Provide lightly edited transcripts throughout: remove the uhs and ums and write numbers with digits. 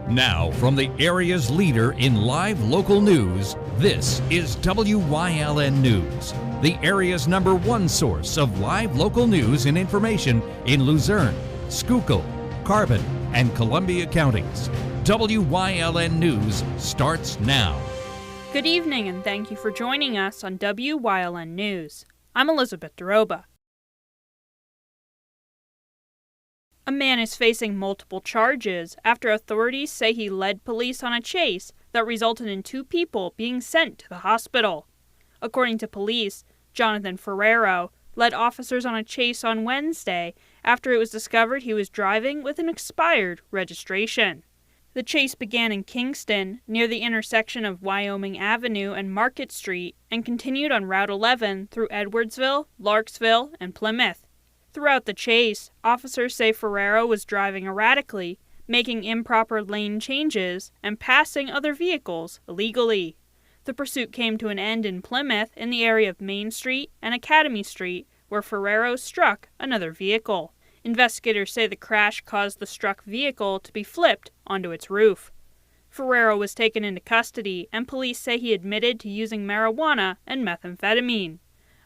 Now, from the area's leader in live local news, this is WYLN News, the area's #1 source of live local news and information in Luzerne, Schuylkill, Carbon, and Columbia counties. WYLN News starts now. Good evening, and thank you for joining us on WYLN News. I'm Elizabeth Doroba. A man is facing multiple charges after authorities say he led police on a chase that resulted in 2 people being sent to the hospital. According to police, Jonathan Ferrero led officers on a chase on Wednesday after it was discovered he was driving with an expired registration. The chase began in Kingston, near the intersection of Wyoming Avenue and Market Street, and continued on Route 11 through Edwardsville, Larksville, and Plymouth. Throughout the chase, officers say Ferrero was driving erratically, making improper lane changes, and passing other vehicles illegally. The pursuit came to an end in Plymouth in the area of Main Street and Academy Street, where Ferrero struck another vehicle. Investigators say the crash caused the struck vehicle to be flipped onto its roof. Ferrero was taken into custody, and police say he admitted to using marijuana and methamphetamine.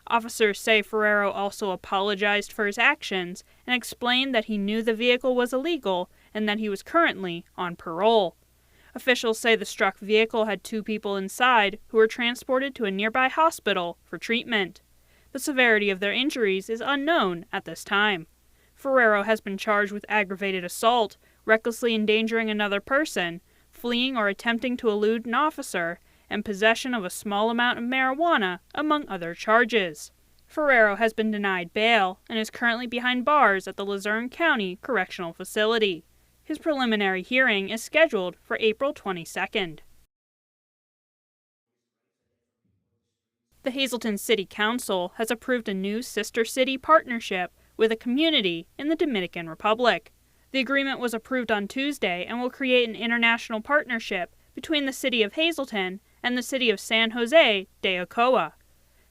Officers say Ferrero also apologized for his actions and explained that he knew the vehicle was illegal and that he was currently on parole. Officials say the struck vehicle had 2 people inside who were transported to a nearby hospital for treatment. The severity of their injuries is unknown at this time. Ferrero has been charged with aggravated assault, recklessly endangering another person, fleeing or attempting to elude an officer, and possession of a small amount of marijuana, among other charges. Ferrero has been denied bail and is currently behind bars at the Luzerne County Correctional Facility. His preliminary hearing is scheduled for April 22nd. The Hazleton City Council has approved a new sister city partnership with a community in the Dominican Republic. The agreement was approved on Tuesday and will create an international partnership between the city of Hazleton and the city of San Jose de Ocoa.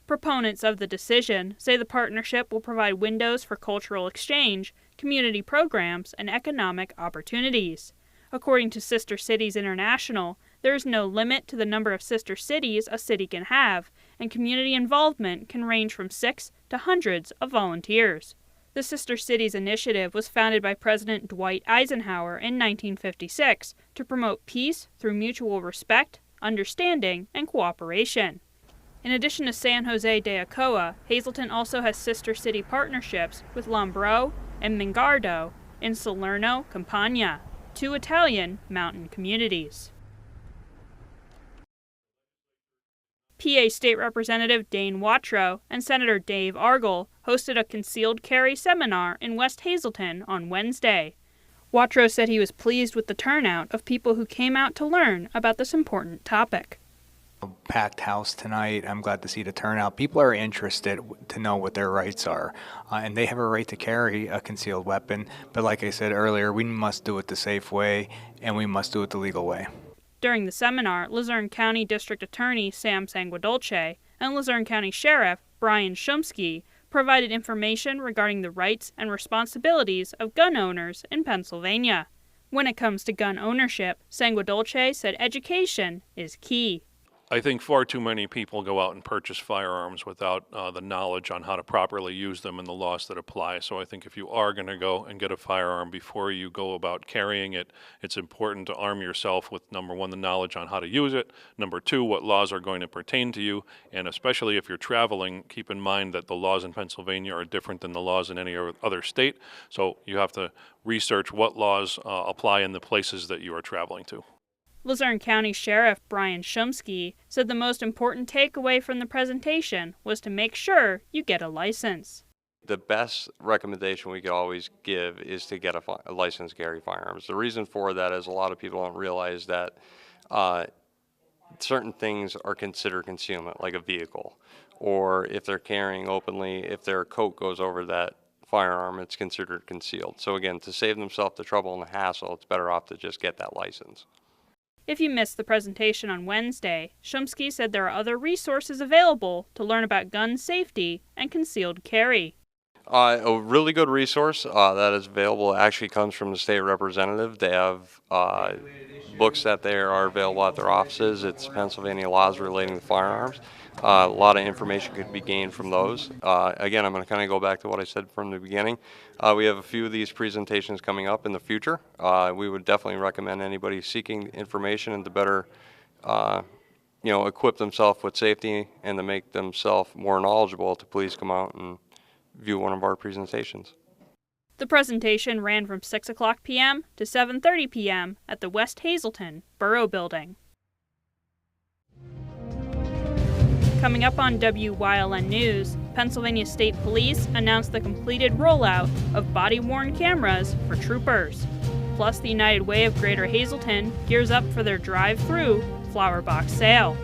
Proponents of the decision say the partnership will provide windows for cultural exchange, community programs, and economic opportunities. According to Sister Cities International, there is no limit to the number of sister cities a city can have, and community involvement can range from 6 to hundreds of volunteers. The Sister Cities initiative was founded by President Dwight Eisenhower in 1956 to promote peace through mutual respect, understanding, and cooperation. In addition to San Jose de Ocoa, Hazleton also has sister city partnerships with Lombro and Mingardo in Salerno, Campania, 2 Italian mountain communities. PA State Representative Dane Watrow and Senator Dave Argel hosted a concealed carry seminar in West Hazleton on Wednesday. Watrow said he was pleased with the turnout of people who came out to learn about this important topic. A packed house tonight. I'm glad to see the turnout. People are interested to know what their rights are, and they have a right to carry a concealed weapon. But like I said earlier, we must do it the safe way, and we must do it the legal way. During the seminar, Luzerne County District Attorney Sam Sanguadolce and Luzerne County Sheriff Brian Shumsky provided information regarding the rights and responsibilities of gun owners in Pennsylvania. When it comes to gun ownership, Sanguadolce said education is key. I think far too many people go out and purchase firearms without the knowledge on how to properly use them and the laws that apply. So I think if you are going to go and get a firearm, before you go about carrying it, it's important to arm yourself with, number 1, the knowledge on how to use it, number 2, what laws are going to pertain to you, and especially if you're traveling, keep in mind that the laws in Pennsylvania are different than the laws in any other state. So you have to research what laws apply in the places that you are traveling to. Luzerne County Sheriff Brian Shumsky said the most important takeaway from the presentation was to make sure you get a license. The best recommendation we could always give is to get a license to carry firearms. The reason for that is a lot of people don't realize that certain things are considered concealment, like a vehicle, or if they're carrying openly, if their coat goes over that firearm, it's considered concealed. So again, to save themselves the trouble and the hassle, it's better off to just get that license. If you missed the presentation on Wednesday, Shumsky said there are other resources available to learn about gun safety and concealed carry. A really good resource that is available actually comes from the state representative. They have books that they are available at their offices. It's Pennsylvania laws relating to firearms. A lot of information could be gained from those. Again, I'm going to kind of go back to what I said from the beginning. We have a few of these presentations coming up in the future. We would definitely recommend anybody seeking information and to better equip themselves with safety and to make themselves more knowledgeable to please come out and view one of our presentations. The presentation ran from 6 o'clock p.m. to 7:30 p.m. at the West Hazelton Borough Building. Coming up on WYLN News, Pennsylvania State Police announced the completed rollout of body-worn cameras for troopers. Plus, the United Way of Greater Hazelton gears up for their drive-through flower box sale.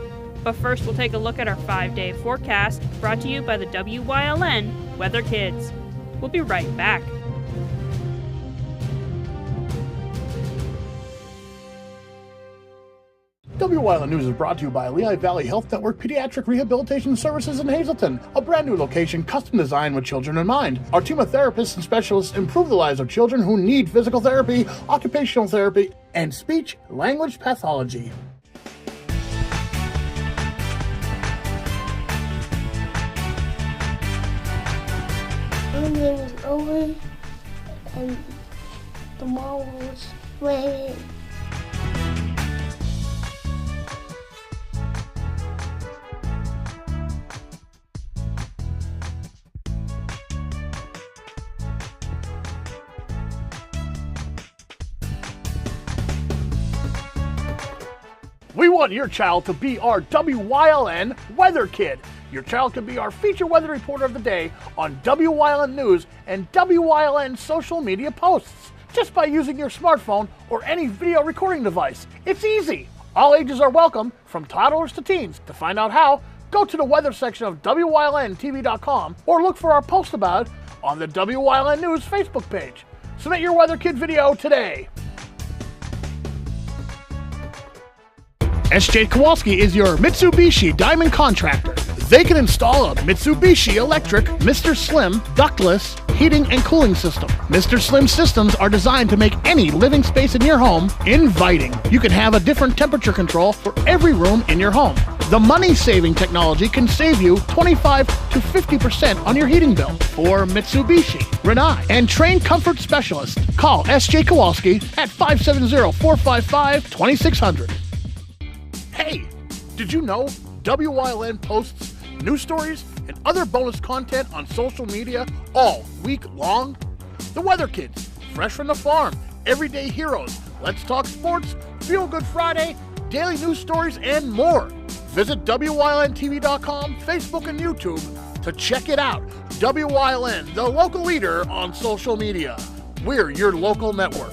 But first, we'll take a look at our 5-day forecast brought to you by the WYLN Weather Kids. We'll be right back. WYLN News is brought to you by Lehigh Valley Health Network Pediatric Rehabilitation Services in Hazelton, a brand new location custom designed with children in mind. Our team of therapists and specialists improve the lives of children who need physical therapy, occupational therapy, and speech-language pathology. My name is Owen, and tomorrow was raining. We want your child to be our WYLN Weather Kid. Your child can be our feature weather reporter of the day on WYLN News and WYLN social media posts, just by using your smartphone or any video recording device. It's easy. All ages are welcome, from toddlers to teens. To find out how, go to the weather section of WYLNTV.com or look for our post about it on the WYLN News Facebook page. Submit your Weather Kid video today. SJ Kowalski is your Mitsubishi Diamond contractor. They can install a Mitsubishi electric Mr. Slim ductless heating and cooling system. Mr. Slim systems are designed to make any living space in your home inviting. You can have a different temperature control for every room in your home. The money-saving technology can save you 25 to 50% on your heating bill. For Mitsubishi, Rinnai, and trained comfort specialists, call SJ Kowalski at 570-455-2600. Hey, did you know WYLN posts news stories and other bonus content on social media all week long? The Weather Kids, Fresh from the Farm, Everyday Heroes, Let's Talk Sports, Feel Good Friday, daily news stories, and more. Visit WYLNTV.com, Facebook, and YouTube to check it out. WYLN, the local leader on social media. We're your local network.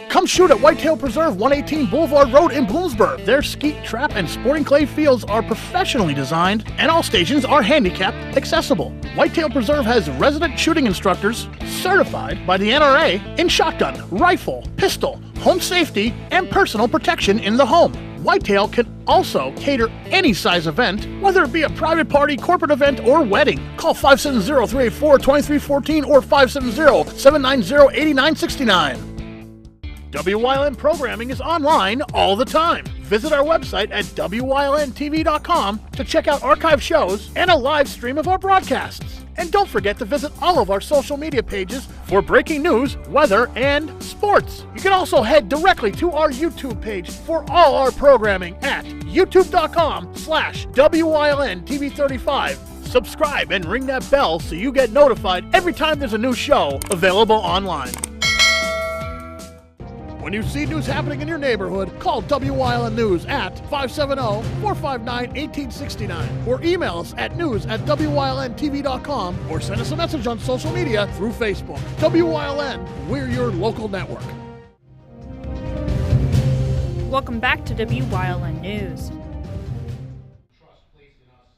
Come shoot at Whitetail Preserve, 118 Boulevard Road in Bloomsburg. Their skeet, trap, and sporting clay fields are professionally designed, and all stations are handicapped accessible. Whitetail Preserve has resident shooting instructors certified by the NRA in shotgun, rifle, pistol, home safety, and personal protection in the home. Whitetail can also cater any size event, whether it be a private party, corporate event, or wedding. Call 570-384-2314 or 570-790-8969. WYLN programming is online all the time. Visit our website at WYLNTV.com to check out archive shows and a live stream of our broadcasts. And don't forget to visit all of our social media pages for breaking news, weather, and sports. You can also head directly to our YouTube page for all our programming at youtube.com/WYLNTV35. Subscribe and ring that bell so you get notified every time there's a new show available online. When you see news happening in your neighborhood, call WYLN News at 570-459-1869 or email us at news@WYLNTV.com or send us a message on social media through Facebook. WYLN, we're your local network. Welcome back to WYLN News.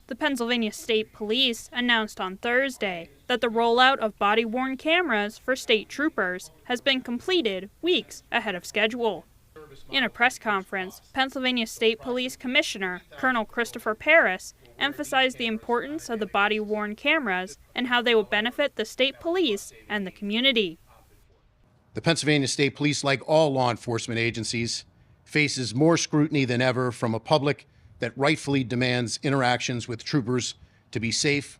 The Pennsylvania State Police announced on Thursday that the rollout of body-worn cameras for state troopers has been completed weeks ahead of schedule. In a press conference, Pennsylvania State Police Commissioner Colonel Christopher Paris emphasized the importance of the body-worn cameras and how they will benefit the state police and the community. The Pennsylvania State Police, like all law enforcement agencies, faces more scrutiny than ever from a public that rightfully demands interactions with troopers to be safe,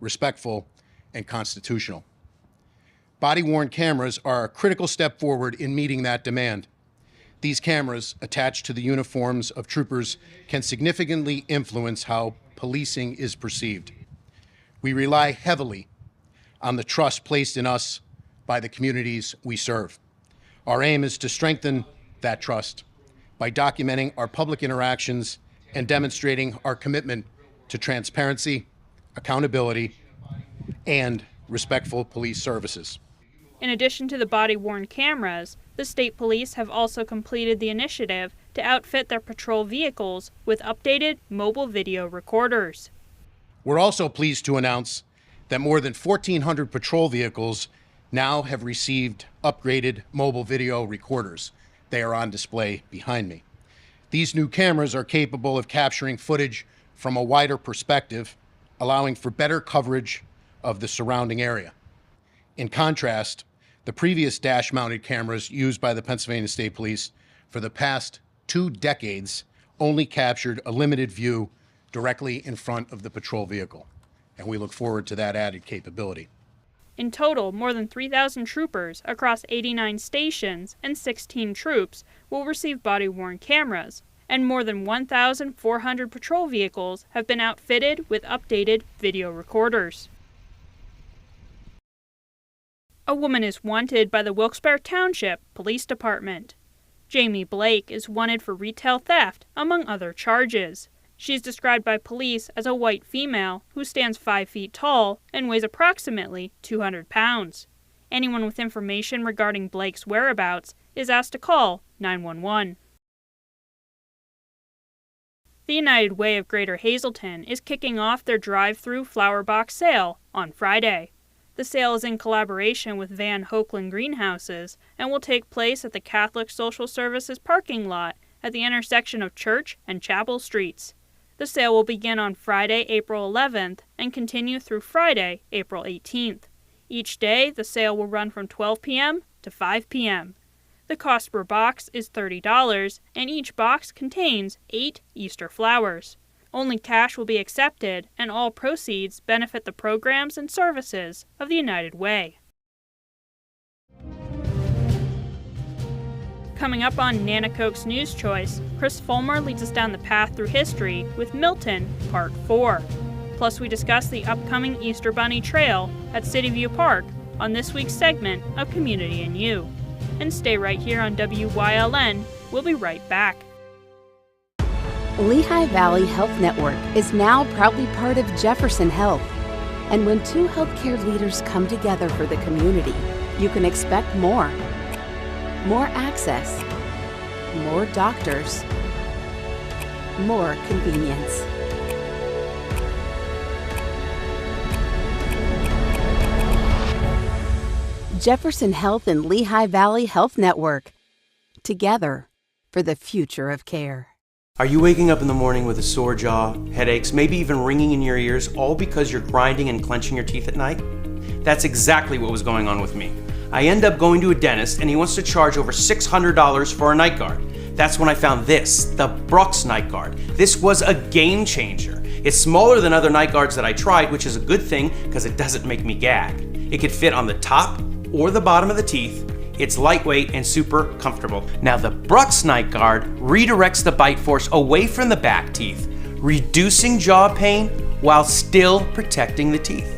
respectful, and constitutional. Body-worn cameras are a critical step forward in meeting that demand. These cameras, attached to the uniforms of troopers, can significantly influence how policing is perceived. We rely heavily on the trust placed in us by the communities we serve. Our aim is to strengthen that trust by documenting our public interactions and demonstrating our commitment to transparency, accountability, and respectful police services. In addition to the body-worn cameras, the state police have also completed the initiative to outfit their patrol vehicles with updated mobile video recorders. We're also pleased to announce that more than 1,400 patrol vehicles now have received upgraded mobile video recorders. They are on display behind me. These new cameras are capable of capturing footage from a wider perspective, allowing for better coverage of the surrounding area. In contrast, the previous dash-mounted cameras used by the Pennsylvania State Police for the past 2 decades only captured a limited view directly in front of the patrol vehicle, and we look forward to that added capability. In total, more than 3,000 troopers across 89 stations and 16 troops will receive body-worn cameras, and more than 1,400 patrol vehicles have been outfitted with updated video recorders. A woman is wanted by the Wilkes-Barre Township Police Department. Jamie Blake is wanted for retail theft, among other charges. She's described by police as a white female who stands 5 feet tall and weighs approximately 200 pounds. Anyone with information regarding Blake's whereabouts is asked to call 911. The United Way of Greater Hazleton is kicking off their drive-through flower box sale on Friday. The sale is in collaboration with Van Hoeklen Greenhouses and will take place at the Catholic Social Services parking lot at the intersection of Church and Chapel Streets. The sale will begin on Friday, April 11th and continue through Friday, April 18th. Each day, the sale will run from 12 p.m. to 5 p.m. The cost per box is $30, and each box contains 8 Easter flowers. Only cash will be accepted, and all proceeds benefit the programs and services of the United Way. Coming up on Nanacoke's News Choice, Chris Fulmer leads us down the path through history with Milton, Part 4. Plus, we discuss the upcoming Easter Bunny Trail at City View Park on this week's segment of Community and You. And stay right here on WYLN. We'll be right back. Lehigh Valley Health Network is now proudly part of Jefferson Health. And when 2 healthcare leaders come together for the community, you can expect more. More access, more doctors, more convenience. Jefferson Health and Lehigh Valley Health Network. Together for the future of care. Are you waking up in the morning with a sore jaw, headaches, maybe even ringing in your ears, all because you're grinding and clenching your teeth at night? That's exactly what was going on with me. I end up going to a dentist and he wants to charge over $600 for a night guard. That's when I found this, the Brooks night guard. This was a game changer. It's smaller than other night guards that I tried, which is a good thing because it doesn't make me gag. It could fit on the top or the bottom of the teeth. It's lightweight and super comfortable. Now the Brooks Night Guard redirects the bite force away from the back teeth, reducing jaw pain while still protecting the teeth.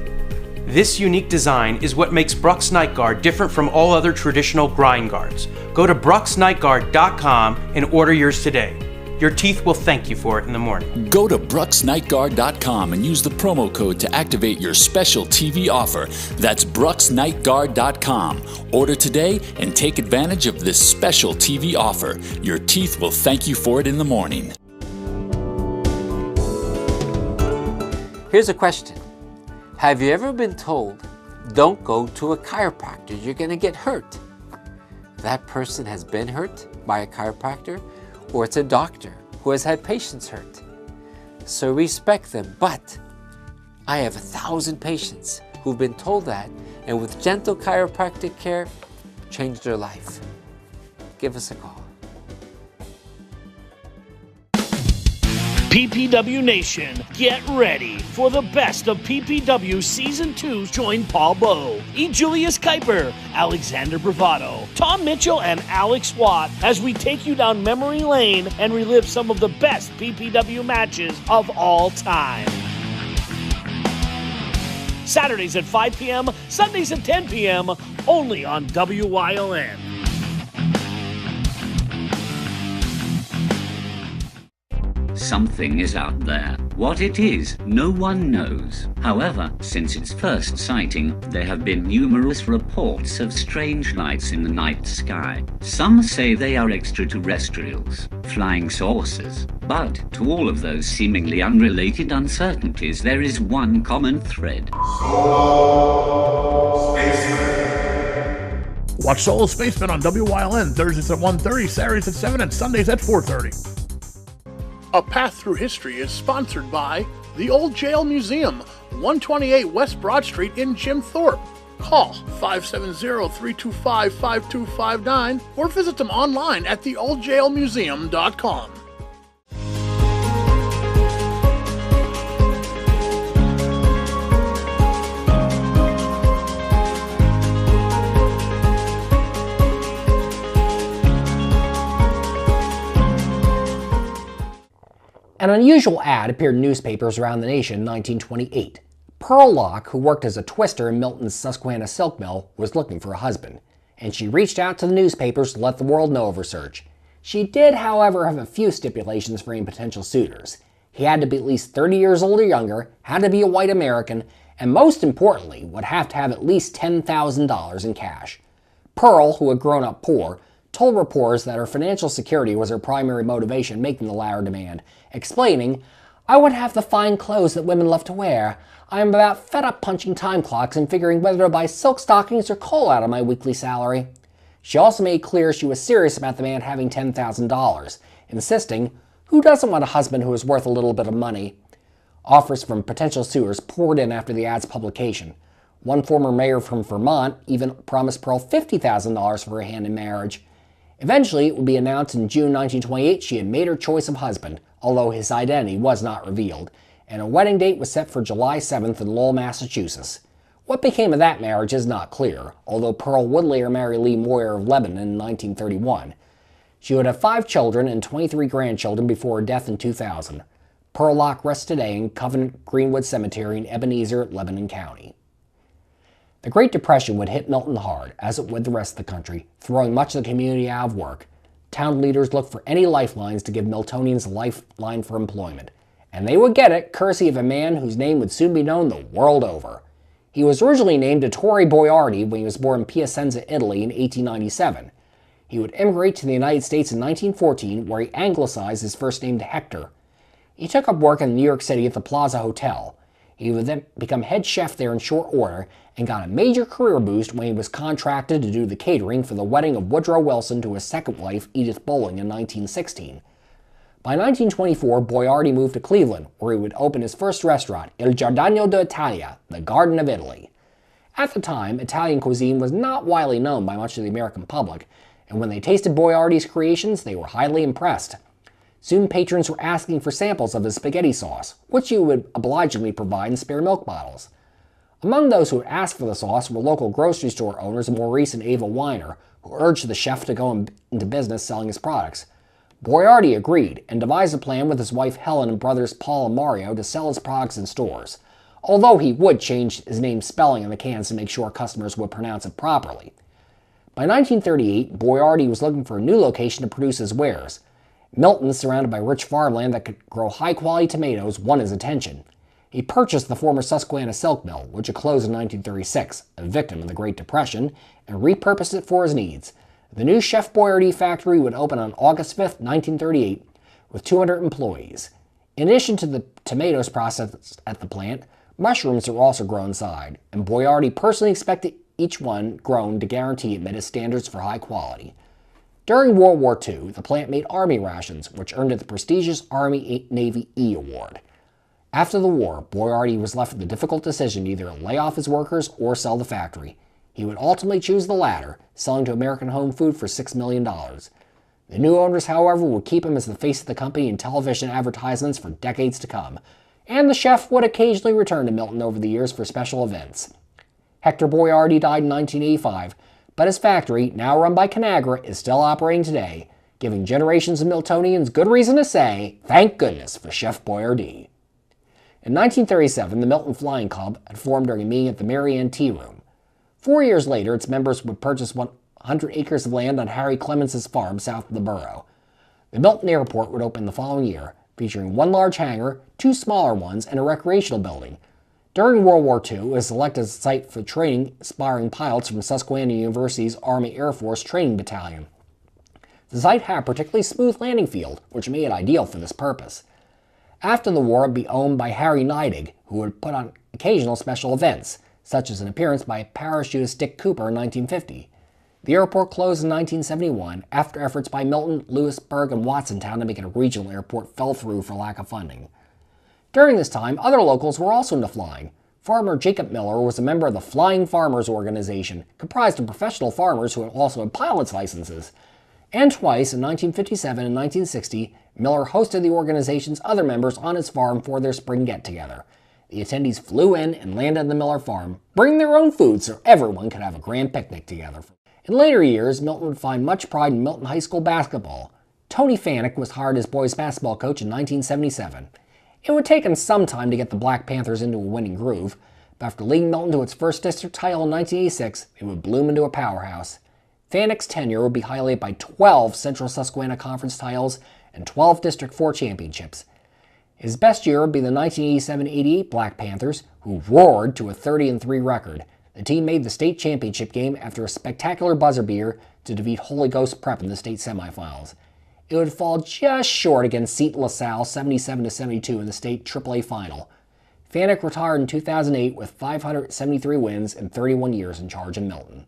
This unique design is what makes Brooks Night Guard different from all other traditional grind guards. Go to brooksnightguard.com and order yours today. Your teeth will thank you for it in the morning. Go to brooksnightguard.com and use the promo code to activate your special TV offer. That's brooksnightguard.com. Order today and take advantage of this special TV offer. Your teeth will thank you for it in the morning. Here's a question. Have you ever been told, don't go to a chiropractor, you're going to get hurt? That person has been hurt by a chiropractor, or it's a doctor who has had patients hurt. so respect them. But I have 1,000 patients who've been told that, and with gentle chiropractic care, changed their life. Give us a call. PPW Nation, get ready for the best of PPW Season 2. Join Paul Bowe, E. Julius Kuiper, Alexander Bravado, Tom Mitchell, and Alex Watt as we take you down memory lane and relive some of the best PPW matches of all time. Saturdays at 5 p.m., Sundays at 10 p.m., only on WYLN. Something is out there. What it is, no one knows. However, since its first sighting, there have been numerous reports of strange lights in the night sky. Some say they are extraterrestrials, flying saucers. But to all of those seemingly unrelated uncertainties, there is one common thread. Solo Spaceman. Watch Solo Spaceman on WYLN Thursdays at 1:30, Saturdays at 7, and Sundays at 4:30. A Path Through History is sponsored by the Old Jail Museum, 128 West Broad Street in Jim Thorpe. Call 570-325-5259 or visit them online at theoldjailmuseum.com. An unusual ad appeared in newspapers around the nation in 1928. Pearl Locke, who worked as a twister in Milton's Susquehanna silk mill, was looking for a husband, and she reached out to the newspapers to let the world know of her search. She did, however, have a few stipulations for any potential suitors. He had to be at least 30 years old or younger, had to be a white American, and most importantly, would have to have at least $10,000 in cash. Pearl, who had grown up poor, told reporters that her financial security was her primary motivation making the latter demand, explaining, "I would have the fine clothes that women love to wear. I am about fed up punching time clocks and figuring whether to buy silk stockings or coal out of my weekly salary." She also made clear she was serious about the man having $10,000, insisting, "Who doesn't want a husband who is worth a little bit of money?" Offers from potential suitors poured in after the ad's publication. One former mayor from Vermont even promised Pearl $50,000 for her hand in marriage. Eventually, it would be announced in June 1928 she had made her choice of husband, although his identity was not revealed, and a wedding date was set for July 7th in Lowell, Massachusetts. What became of that marriage is not clear, although Pearl would later marry Lee Moyer of Lebanon in 1931. She would have 5 children and 23 grandchildren before her death in 2000. Pearl Locke rests today in Covenant Greenwood Cemetery in Ebenezer, Lebanon County. The Great Depression would hit Milton hard, as it would the rest of the country, throwing much of the community out of work. Town leaders looked for any lifelines to give Miltonians a lifeline for employment. And they would get it, courtesy of a man whose name would soon be known the world over. He was originally named Ettore Boiardi when he was born in Piacenza, Italy in 1897. He would immigrate to the United States in 1914, where he anglicized his first name to Hector. He took up work in New York City at the Plaza Hotel. He would then become head chef there in short order and got a major career boost when he was contracted to do the catering for the wedding of Woodrow Wilson to his second wife, Edith Bowling, in 1916. By 1924, Boiardi moved to Cleveland, where he would open his first restaurant, Il Giardino d'Italia, the Garden of Italy. At the time, Italian cuisine was not widely known by much of the American public, and when they tasted Boiardi's creations, they were highly impressed. Soon patrons were asking for samples of his spaghetti sauce, which he would obligingly provide in spare milk bottles. Among those who had asked for the sauce were local grocery store owners Maurice and Ava Weiner, who urged the chef to go into business selling his products. Boiardi agreed and devised a plan with his wife Helen and brothers Paul and Mario to sell his products in stores, although he would change his name's spelling on the cans to make sure customers would pronounce it properly. By 1938, Boiardi was looking for a new location to produce his wares. Milton, surrounded by rich farmland that could grow high-quality tomatoes, won his attention. He purchased the former Susquehanna silk mill, which had closed in 1936, a victim of the Great Depression, and repurposed it for his needs. The new Chef Boiardi factory would open on August 5, 1938, with 200 employees. In addition to the tomatoes processed at the plant, mushrooms were also grown inside, and Boiardi personally expected each one grown to guarantee it met his standards for high quality. During World War II, the plant made Army rations, which earned it the prestigious Army Navy E Award. After the war, Boiardi was left with the difficult decision to either lay off his workers or sell the factory. He would ultimately choose the latter, selling to American Home Food for $6 million. The new owners, however, would keep him as the face of the company in television advertisements for decades to come, and the chef would occasionally return to Milton over the years for special events. Hector Boiardi died in 1985, but his factory, now run by Conagra, is still operating today, giving generations of Miltonians good reason to say, thank goodness for Chef Boiardi. In 1937, the Milton Flying Club had formed during a meeting at the Mary Ann Tea Room. 4 years later, its members would purchase 100 acres of land on Harry Clemens's farm south of the borough. The Milton Airport would open the following year, featuring one large hangar, two smaller ones, and a recreational building. During World War II, it was selected as a site for training aspiring pilots from Susquehanna University's Army Air Force Training Battalion. The site had a particularly smooth landing field, which made it ideal for this purpose. After the war, it would be owned by Harry Neidig, who would put on occasional special events, such as an appearance by parachutist Dick Cooper in 1950. The airport closed in 1971 after efforts by Milton, Lewisburg, and Watsontown to make it a regional airport fell through for lack of funding. During this time, other locals were also into flying. Farmer Jacob Miller was a member of the Flying Farmers Organization, comprised of professional farmers who also had pilot's licenses. And twice, in 1957 and 1960, Miller hosted the organization's other members on his farm for their spring get-together. The attendees flew in and landed on the Miller farm, bringing their own food so everyone could have a grand picnic together. In later years, Milton would find much pride in Milton High School basketball. Tony Fanek was hired as boys basketball coach in 1977. It would take him some time to get the Black Panthers into a winning groove, but after leading Milton to its first district title in 1986, it would bloom into a powerhouse. Fanek's tenure would be highlighted by 12 Central Susquehanna Conference titles and 12 District 4 championships. His best year would be the 1987-88 Black Panthers, who roared to a 30-3 record. The team made the state championship game after a spectacular buzzer beater to defeat Holy Ghost Prep in the state semifinals. It would fall just short against Seton LaSalle 77-72 in the state AAA final. Fanek retired in 2008 with 573 wins and 31 years in charge in Milton.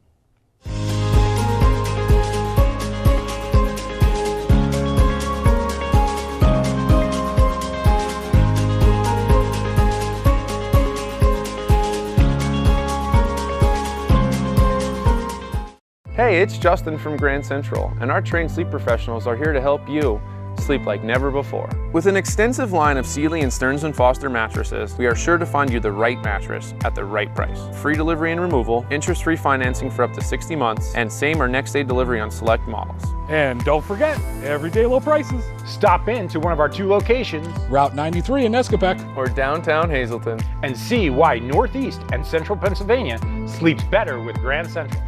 Hey, it's Justin from Grand Central, and our trained sleep professionals are here to help you sleep like never before. With an extensive line of Sealy and Stearns & Foster mattresses, we are sure to find you the right mattress at the right price. Free delivery and removal, interest-free financing for up to 60 months, and same or next day delivery on select models. And don't forget, everyday low prices. Stop in to one of our 2 locations, Route 93 in Nescopec, or downtown Hazleton, and see why Northeast and Central Pennsylvania sleeps better with Grand Central.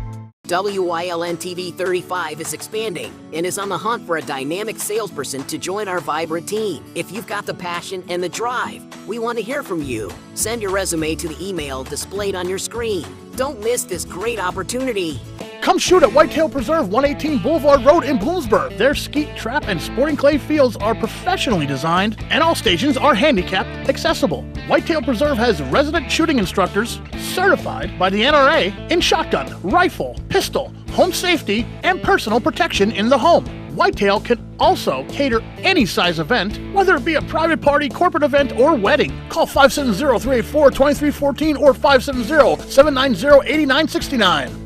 WYLN TV 35 is expanding and is on the hunt for a dynamic salesperson to join our vibrant team. If you've got the passion and the drive, we want to hear from you. Send your resume to the email displayed on your screen. Don't miss this great opportunity. Come shoot at Whitetail Preserve, 118 Boulevard Road in Bloomsburg. Their skeet, trap, and sporting clay fields are professionally designed, and all stations are handicap accessible. Whitetail Preserve has resident shooting instructors certified by the NRA in shotgun, rifle, pistol, home safety, and personal protection in the home. Whitetail can also cater any size event, whether it be a private party, corporate event, or wedding. Call 570-384-2314 or 570-790-8969.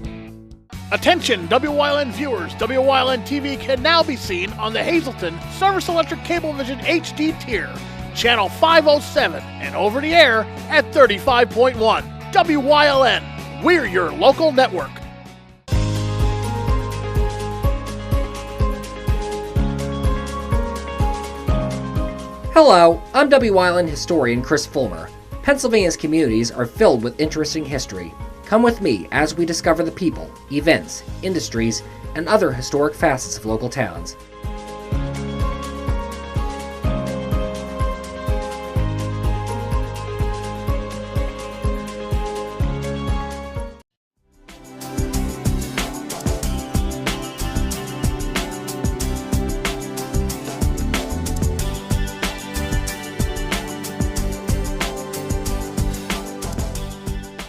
Attention WYLN viewers, WYLN TV can now be seen on the Hazleton Service Electric Cablevision HD tier, channel 507, and over the air at 35.1. WYLN, we're your local network. Hello, I'm WYLN historian Chris Fulmer. Pennsylvania's communities are filled with interesting history. Come with me as we discover the people, events, industries, and other historic facets of local towns.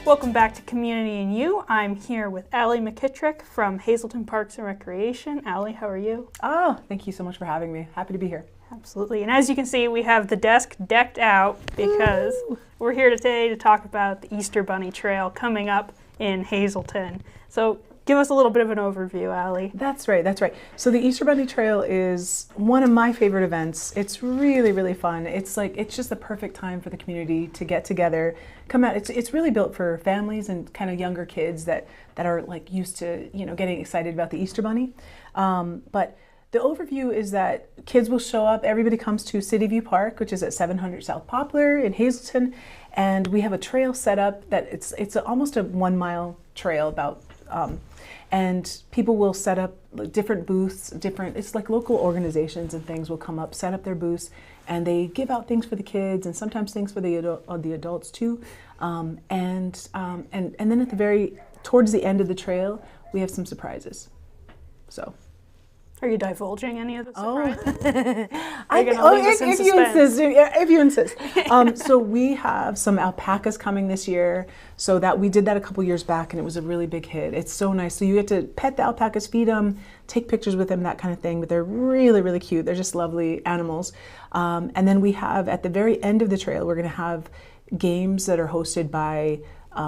Welcome back to Community and You. I'm here with Allie McKittrick from Hazleton Parks and Recreation. Allie, how are you? Oh, thank you so much for having me. Happy to be here. Absolutely. And as you can see, we have the desk decked out because we're here today to talk about the Easter Bunny Trail coming up in Hazleton. So give us a little bit of an overview, Allie. That's right, that's right. So the Easter Bunny Trail is one of my favorite events. It's really, really fun. It's just the perfect time for the community to get together, come out. It's really built for families and kind of younger kids that are like used to, you know, getting excited about the Easter Bunny. But the overview is that kids will show up. Everybody comes to City View Park, which is at 700 South Poplar in Hazleton, and we have a trail set up that it's almost a 1 mile trail about. And people will set up different booths, it's like local organizations and things will come up, set up their booths, and they give out things for the kids and sometimes things for the adults too. And then towards the end of the trail, we have some surprises. So. Are you divulging any of the surprises? If you insist. So we have some alpacas coming this year. So that we did that a couple years back, and it was a really big hit. It's so nice. So you get to pet the alpacas, feed them, take pictures with them, that kind of thing. But they're really, really cute. They're just lovely animals. And then we have at the very end of the trail, we're going to have games that are hosted by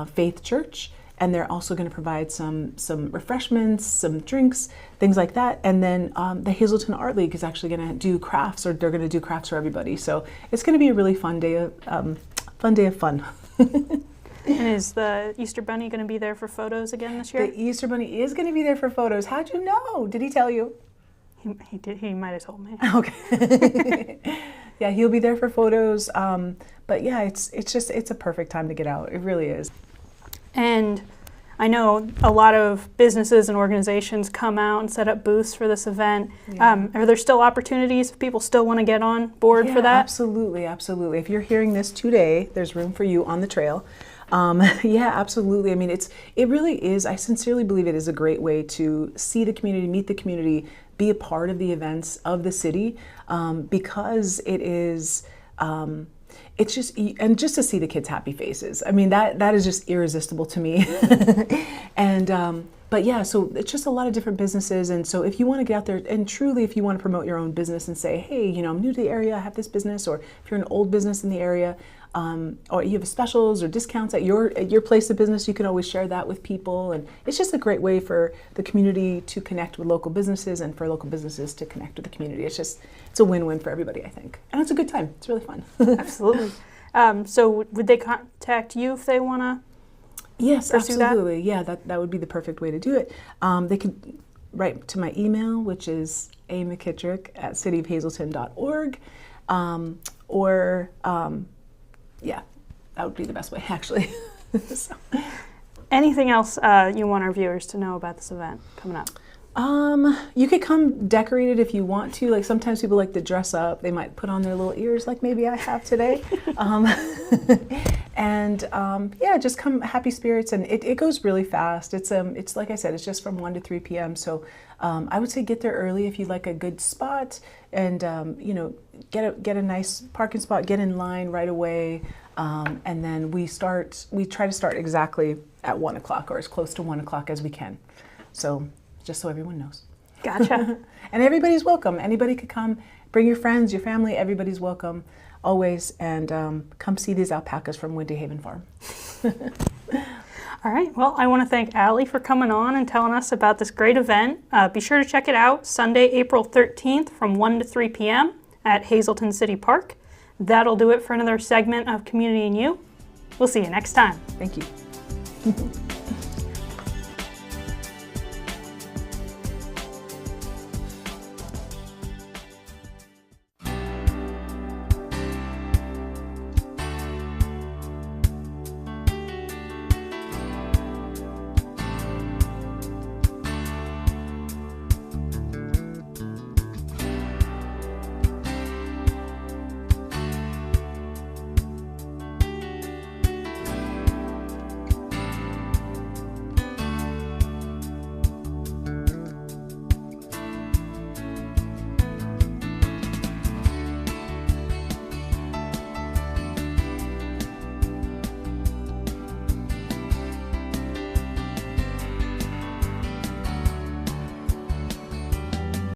Faith Church. And they're also going to provide some refreshments, some drinks, things like that. And then the Hazleton Art League is actually going to do crafts, or they're going to do crafts for everybody. So it's going to be a really fun day of fun. And is the Easter Bunny going to be there for photos again this year? The Easter Bunny is going to be there for photos. How'd you know? Did he tell you? He did. He might have told me. Okay. Yeah, he'll be there for photos. But yeah, it's a perfect time to get out. It really is. And I know a lot of businesses and organizations come out and set up booths for this event. Yeah. Are there still opportunities if people still want to get on board for that? Absolutely, absolutely. If you're hearing this today, there's room for you on the trail. Yeah, absolutely. I mean, it really is, I sincerely believe it is a great way to see the community, meet the community, be a part of the events of the city, because it is... it's just to see the kids' happy faces. I mean, that is just irresistible to me. But yeah, so it's just a lot of different businesses. And so if you want to get out there and truly, if you want to promote your own business and say, hey, you know, I'm new to the area, I have this business, or if you're an old business in the area, or you have specials or discounts at your place of business, you can always share that with people. And it's just a great way for the community to connect with local businesses and for local businesses to connect with the community. It's a win-win for everybody, I think. And it's a good time. It's really fun. Absolutely. So would they contact you if they want to? Yes, absolutely. Yeah, that would be the perfect way to do it. They could write to my email, which is amckitrick@cityofhazelton.org, yeah, that would be the best way, actually. So. Anything else you want our viewers to know about this event coming up? You could come decorated if you want to. Like sometimes people like to dress up. They might put on their little ears like maybe I have today. Yeah, just come happy spirits, and it goes really fast. It's like I said, it's just from 1 to 3 p.m. So I would say get there early if you like a good spot, and you know, get a nice parking spot, get in line right away, and then we try to start exactly at 1 o'clock or as close to 1 o'clock as we can. So just so everyone knows. Gotcha. And everybody's welcome. Anybody could come. Bring your friends, your family. Everybody's welcome, always. And come see these alpacas from Windy Haven Farm. All right. Well, I want to thank Allie for coming on and telling us about this great event. Be sure to check it out Sunday, April 13th from 1 to 3 p.m. at Hazleton City Park. That'll do it for another segment of Community and You. We'll see you next time. Thank you.